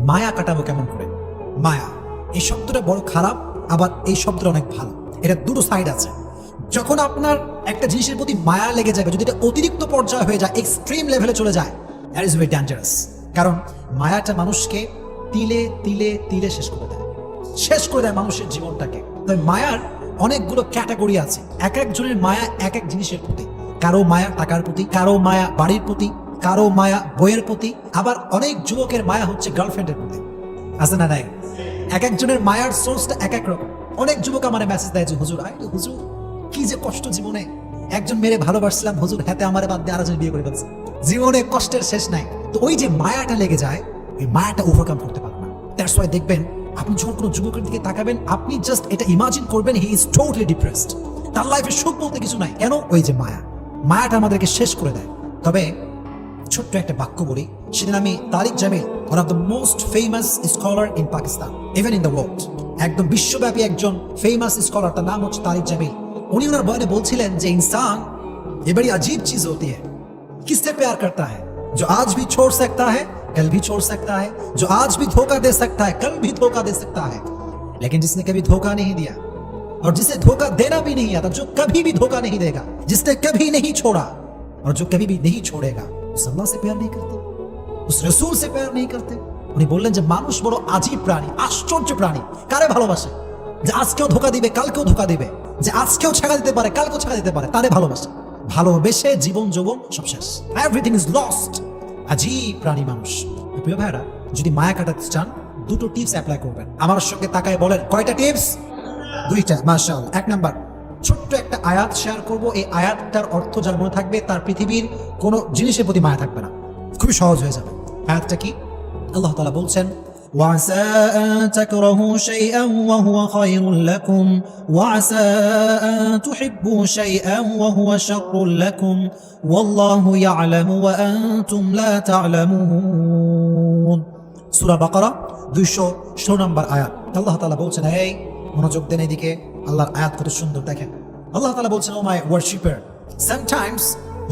মায়া কাটাবো কেমন করে। মায়া এই শব্দটা বড় খারাপ, আবার এই শব্দটা অনেক ভালো। এটা দুটো সাইড আছে। যখন আপনার একটা জিনিসের প্রতি মায়া লেগে যাবে, যদি এটা অতিরিক্ত পর্যায়ে হয়ে যায়, এক্সট্রিম লেভেলে চলে যায়, দ্যাট ইজ ভেরি ডেঞ্জারাস। কারণ মায়াটা মানুষকে তিলে তিলে তিলে শেষ করে দেয় মানুষের জীবনটাকে। তবে মায়ার অনেকগুলো ক্যাটাগরি আছে। এক একজনের মায়া এক এক জিনিসের প্রতি। কারো মায়া টাকার প্রতি, কারো মায়া বাড়ির প্রতি, কারো মায়া বইয়ের প্রতি, আবার অনেক যুবকের মায়া হচ্ছে গার্লফ্রেন্ডের প্রতি। আছে না নাই? এক একজনের মায়ার সোর্সটা এক এক রকম। অনেক যুবক আমার মেসেজ দেয় যে হুজুর হুজুর কি যে কষ্ট জীবনে, একজন মেরে ভালোবাসলাম হুজুর, হাতে আমারে বাদ দিয়ে আরেকজন বিয়ে করে ফেলছে, জীবনে কষ্টের শেষ নাই। তো ওই যে মায়াটা লেগে যায়, ওই মায়াটা ওভারকাম করতে পারে না। দ্যাটস ওয়াই দেখবেন আপনি যখন কোনো যুবকের দিকে তাকাবেন, আপনি জাস্ট এটা ইমাজিন করবেন হি ইজ টোটালি ডিপ্রেসড, তার লাইফে সুখ বলতে কিছু নাই। কেন? ওই যে মায়াটা আমাদেরকে শেষ করে দেয়। তবে ছোট্ট একটা বাক্য বলি, সেদিন আমি Tariq Jamil, one of the most famous scholar in Pakistan, even in the world, একদম বিশ্বব্যাপী একজন ফেমাস স্কলার, তার নাম হচ্ছে তারিক জামিল। উনি ওনার বয়ানে বলছিলেন যে इंसान ये बड़ी अजीब चीज होती है, किससे प्यार करता है, जो आज भी छोड़ सकता है कल भी छोड़ सकता है, जो आज भी धोखा दे सकता है कल भी धोखा दे सकता है, लेकिन जिसने कभी धोखा नहीं दिया और जिसे धोखा देना भी नहीं आता, जो कभी भी धोखा नहीं देगा, जिसने कभी नहीं छोड़ा और जो कभी भी नहीं छोड़ेगा, उस अल्लाह से प्यार नहीं करते, उस रसूल से प्यार नहीं करते। উনি বললেন যে মানুষ বড় আজীব প্রাণী, আশ্চর্য প্রাণী। কারে ভালোবাসে? যে আজকেও ধোকা দিবে কালকেও ধোকা দিবে, যে আজকেও ছেড়ে দিতে পারে কালকেও ছেড়ে দিতে পারে, তারে ভালোবাসে। ভালোবেসে জীবন যৌবন সব শেষ, এভরিথিং ইজ লস্ট। আজীব প্রাণী মানুষ। প্রিয় ভাইরা, যদি মায়া কাটাতে চান, দুটো টিপস অ্যাপ্লাই করবেন। আমার সঙ্গে তাকায় বলেন কয়টা টিপস? দুইটা, মাশাআল্লাহ। এক নাম্বার, ছোট্ট একটা আয়াত শেয়ার করব। এই আয়াতটার অর্থ যার মনে থাকবে তার পৃথিবীর কোনো জিনিসের প্রতি মায়া থাকবে না, খুবই সহজ হয়ে যাবে। আয়াতটা কি? আল্লাহ তাআলা বলছেন, وعسى أن تكرهوا شيئا وهو خير لكم وعسى أن تحبوا شيئا وهو شر لكم والله يعلم وأنتم لا تعلمون। সূরা বাকারা 216 নম্বর আয়াত। আল্লাহ তাআলা বলছেন, এই মনোযোগ দেন এদিকে, আল্লাহর আয়াত কত সুন্দর দেখেন। আল্লাহ তাআলা বলছেন, ও মাই worshipper, sometimes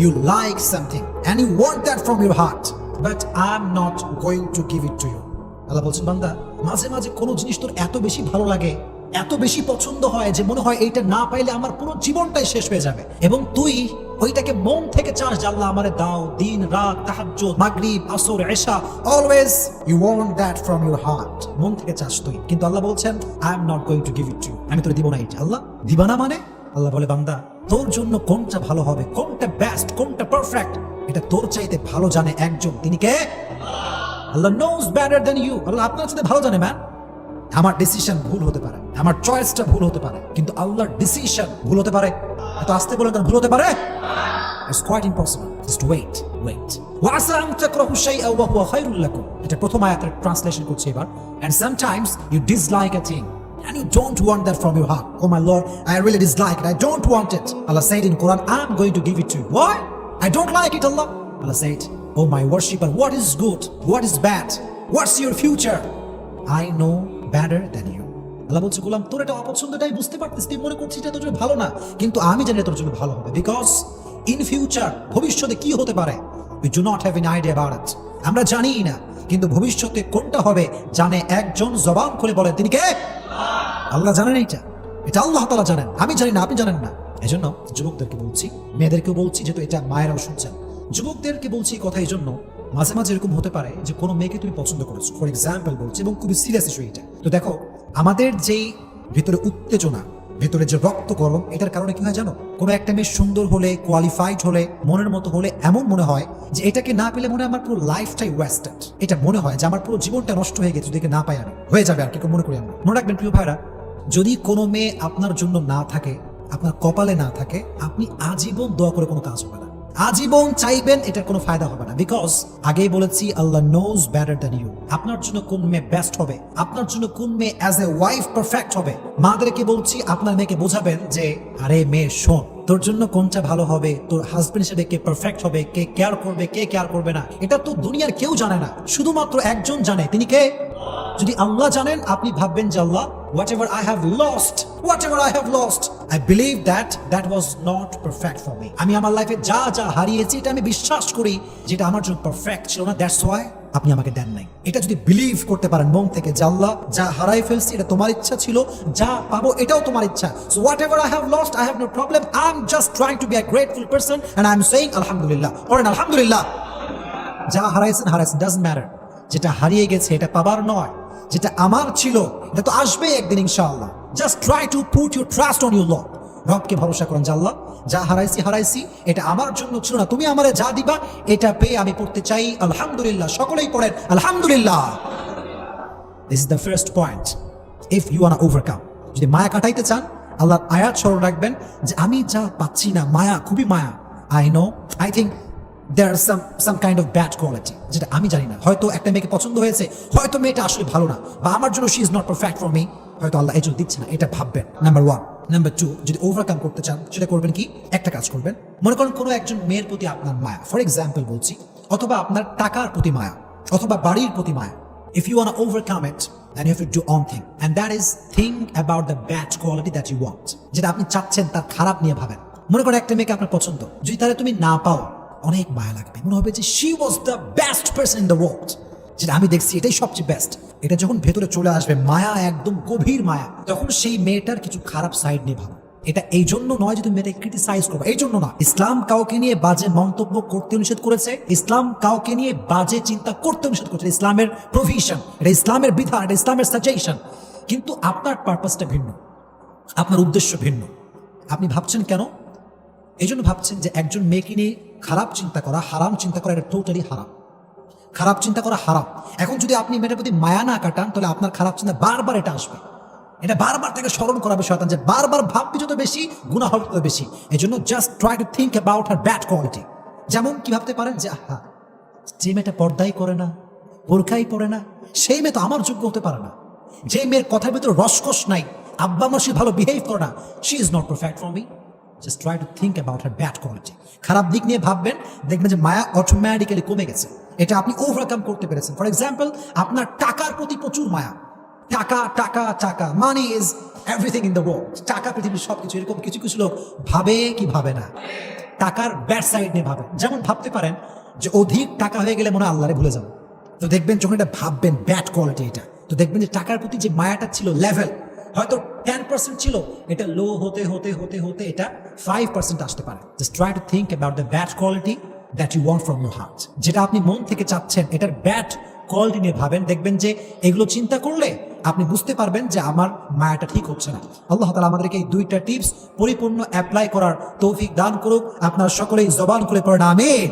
you like something and you want that from your heart but I'm not going to give it to you। আল্লাহ বলছেন, বান্দা, মাঝে মাঝে কোনো জিনিস তোর এত বেশি ভালো লাগে, এত বেশি পছন্দ হয় যে মনে হয় এইটা না পাইলে আমার পুরো জীবনটাই শেষ হয়ে যাবে, এবং তুই ওইটাকে মন থেকে চাস যে আল্লাহ আমারে দাও, দিন রাত তাহাজ্জুদ মাগরিব আসর ইশা, always you want that from your heart, মন থেকে চাস তুই। কিন্তু আল্লাহ বলছেন, I am not going to give it to you, আমি তোরে দিব না এটা। আল্লাহ দিবা না মানে? আল্লাহ বলে, বান্দা, তোর জন্য কোনটা ভালো হবে, কোনটা বেস্ট, কোনটা পারফেক্ট, এটা তোর চাইতে ভালো জানে একজন। তিনি কে? আল্লাহ knows better than you। আল্লাহ আপনার সাথে ভালো জানে। ম্যান, আমার ডিসিশন ভুল হতে পারে, আমার চয়েসটা ভুল হতে পারে, কিন্তু আল্লাহর ডিসিশন ভুল হতে পারে? এত আসতে বলেন কেন? ভুল হতে পারে? It's quite impossible. Just wait. وَعَسَىٰ أَن تَكْرَهُوا شَيْئًا وَهُوَ خَيْرٌ لَكُمْ। এটা প্রথম আয়াতের ট্রান্সলেশন করছি এবার। And sometimes you dislike a thing and you don't want that from your heart. Oh my Lord, I really dislike it, I don't want it. Allah said in Quran, I'm going to give it to you. Why? I don't like it, Allah. Allah said, oh my worshipper, what is good, what is bad, what's your future? I know better than you. আল্লাহ বলছে, গোলাম, তোর এটা অপছন্দটাই বুঝতে পারতিস, তুই মনে করছিস এটা তোর জন্য ভালো না, কিন্তু আমি জানি তোর জন্য ভালো হবে। বিকজ ইন ফিউচার, ভবিষ্যতে কি হতে পারে, we do not have any idea about it। আমরা জানি না, কিন্তু ভবিষ্যতে কোনটা হবে জানে একজন। জবান খুলে বলেন, তিনি কে? আল্লাহ জানেন। এটা আল্লাহ তাআলা জানেন, আমি জানি না, আপনি জানেন না। এজন্য যুবকদেরকে বলছি, মেয়েদেরকেও বলছি, যেহেতু এটা মায়েরাও শুনছেন, যুবকদেরকে বলছি এই কথা এই জন্য, মাঝে মাঝে এরকম হতে পারে যে কোনো মেয়েকে তুমি পছন্দ করেছো, ফর এক্সাম্পল বলছি, এবং খুবই সিরিয়াস ইস্যু এটা। তো দেখো, আমাদের যেই ভিতরে উত্তেজনা, ভিতরে যে রক্ত গরম, এটার কারণে কি হয় জানো? কোনো একটা মেয়ে সুন্দর হলে, কোয়ালিফাইড হলে, মনের মতো হলে, এমন মনে হয় যে এটাকে না পেলে মনে হয় আমার পুরো লাইফটাই ওয়েস্টেড। এটা মনে হয় যে আমার পুরো জীবনটা নষ্ট হয়ে গেছে, যদি না পাই আমি, হয়ে যাবে আর কি মনে করি আমরা। মনে রাখবেন প্রিয় ভাইরা, যদি কোনো মেয়ে আপনার জন্য না থাকে, আপনার কপালে না থাকে, আপনি আজীবন দোয়া করে কোনো কাজ হবে না, আজীবন চাইবেন, এটার কোনো ফায়দা হবে না। বিকজ আগেই বলেছি, আল্লাহ নোজ বেটার দ্যান ইউ। আপনার জন্য কোন মেয়ে বেস্ট হবে, আপনার জন্য কোন মেয়ে অ্যাজ এ ওয়াইফ পারফেক্ট হবে, মাদেরকে বলছি, আপনার মেয়েকে বোঝাবেন যে, আরে মেয়ে শোন, তোর জন্য কোনটা ভালো হবে, তোর হাজবেন্ড হিসেবে কে পারফেক্ট হবে, কে কেয়ার করবে, কে কেয়ার করবে না, এটা তো দুনিয়ার কেউ জানে না, শুধুমাত্র একজন জানে। তিনি কে? যদি আল্লাহ জানেন, আপনি ভাববেন যে আল্লাহ, whatever I have lost, I believe that was not perfect for me। আমি আমার লাইফে যা যা হারিয়েছি, এটা আমি বিশ্বাস করি যেটা আমার জন্য পারফেক্ট ছিল না। That's why আপনি আমাকে দেন নাই। এটা যদি বিলিভ করতে পারেন মন থেকে যে আল্লাহ যা হারাই ফেলছি এটা তোমার ইচ্ছা ছিল, যা পাবো এটাও তোমার ইচ্ছা, so whatever I have lost I have no problem, I am just trying to be a grateful person and I am saying আলহামদুলিল্লাহ। পড়েন আলহামদুলিল্লাহ। যা হারাইছেন ডাজন্ট ম্যাটার, যেটা হারিয়ে গেছে এটা পাবার নয়, যেটা আমার ছিল এটা তো আসবে একদিন ইনশাআল্লাহ। Just try to put your trust on your Lord. রবকে ভরসা করেন যে আল্লাহ যা হারাইছি এটা আমার জন্য ছিল না, তুমি আমারে যা দিবা এটা পেয়ে আমি পড়তে চাই আলহামদুলিল্লাহ। সকলেই পড়েন আলহামদুলিল্লাহ। This is the first point. If you want to overcome, যদি মায়া কাটাইতে চান আল্লাহর আয়াত স্মরণ রাখবেন যে আমি যা পাচ্ছি না, মায়া, খুবই মায়া। I know, I think there are some kind of bad quality, যেটা আমি জানি না। হয়তো একটা মেয়েকে পছন্দ হয়েছে, হয়তো মেয়েটা আসলে ভালো না, বা আমার জন্য she is not perfect for me, হয়তো আল্লাহ এই জন্য দিচ্ছে না, এটা ভাববেন। নাম্বার 1। নাম্বার 2, যদি ওভারকাম করতে চান সেটা করবেন কি, একটা কাজ করবেন। মনে করেন কোনো একজন মেয়ের প্রতি আপনার মায়া, ফর এক্সাম্পল বলছি, অথবা আপনার টাকার প্রতি মায়া, অথবা বাড়ির প্রতি মায়া। If you want to overcome it, then you have to do one thing, and that is think about the bad quality that you want, যেটা আপনি চাচ্ছেন তার খারাপ নিয়ে ভাবেন। মনে করেন একটা মেয়েকে আপনার পছন্দ, যদি তাহলে তুমি না পাও অনেক মায়া লাগবে, মনে হবে যে she was the best person in the world, যেটা আমি দেখছি এটাই সবচেয়ে বেস্ট। এটা যখন ভেতরে চলে আসবে মায়া, একদম গভীর মায়া, তখন সেই মেয়েটার কিছু খারাপ সাইড নিয়ে ভাবো। এটা এই জন্য নয় যে তুমি মেয়েটাকে ক্রিটিসাইজ করবে, এই জন্য না। ইসলাম কাউকে নিয়ে বাজে মন্তব্য করতে নিষেধ করেছে, ইসলাম কাউকে নিয়ে বাজে চিন্তা করতে নিষেধ করেছে, ইসলামের প্রভিশন, এটা ইসলামের বিধান, এটা ইসলামের সাজেশন। কিন্তু আপনার পারপাসটা ভিন্ন, আপনার উদ্দেশ্য ভিন্ন। আপনি ভাবছেন কেন? এই জন্য ভাবছেন যে একজন মেয়েকে নিয়ে খারাপ চিন্তা করা, হারাম চিন্তা করা, এটা টোটালি হারাম। খারাপ চিন্তা করা হারাম। এখন যদি আপনি মেয়েটার প্রতি মায়া না কাটান, তাহলে আপনার খারাপ চিন্তা বারবার এটা আসবে, এটা বারবার থেকে স্মরণ করাবে শয়তান, যে বারবার ভাববি যত বেশি গুনাহ হবে তত বেশি। এই জন্য just try to think about her bad quality. যেমন কি ভাবতে পারেন যে আহা, যে মেয়েটা পর্দাই করে না, বোরখাই পরে না, সেই মেয়ে তো আমার যোগ্য হতে পারে না। যে মেয়ের কথার ভিতরে রসকস নাই, আব্বা আমার সে ভালো বিহেভ করে না, she is not perfect for me. Just try to think about her bad quality. খারাপ দিক নিয়ে ভাববেন, দেখবেন যে মায়া অটোমেটিক্যালি কমে গেছে। এটা আপনি ওভারকাম করতে পেরেছেন। ফর এক্সাম্পল, আপনার টাকার প্রতি প্রচুর মায়া, টাকা টাকা টাকা, money is everything in the world, টাকা পৃথিবীর সবকিছু। এরকম কিছু কিছু লোক ভাবে কি ভাবে না, টাকার ব্যাড সাইড নিয়ে ভাবে। যেমন ভাবতে পারেন যে অধিক টাকা হয়ে গেলে মনে হয় আল্লাহরে ভুলে যাবো। তো দেখবেন যখন এটা ভাববেন ব্যাড কোয়ালিটি এটা, তো দেখবেন যে টাকার প্রতি যে মায়াটা ছিল লেভেল হয়তো 10% ছিল, এটা লো হতে হতে হতে হতে এটা 5% আসতে পারে। Just try to think about the bad quality that you want from your heart, যেটা আপনি মন থেকে চাচ্ছেন, এটার ব্যাড কোয়ালিটি নিয়ে ভাবেন। দেখবেন যে এগুলো চিন্তা করলে আপনি বুঝতে পারবেন যে আমার মায়াটা ঠিক হচ্ছে না। আল্লাহ তাআলা আমাদেরকে এই 2টা টিপস পরিপূর্ণ অ্যাপ্লাই করার তৌফিক দান করুক। আপনারা সকলেই জবান করে পড়েন আমিন।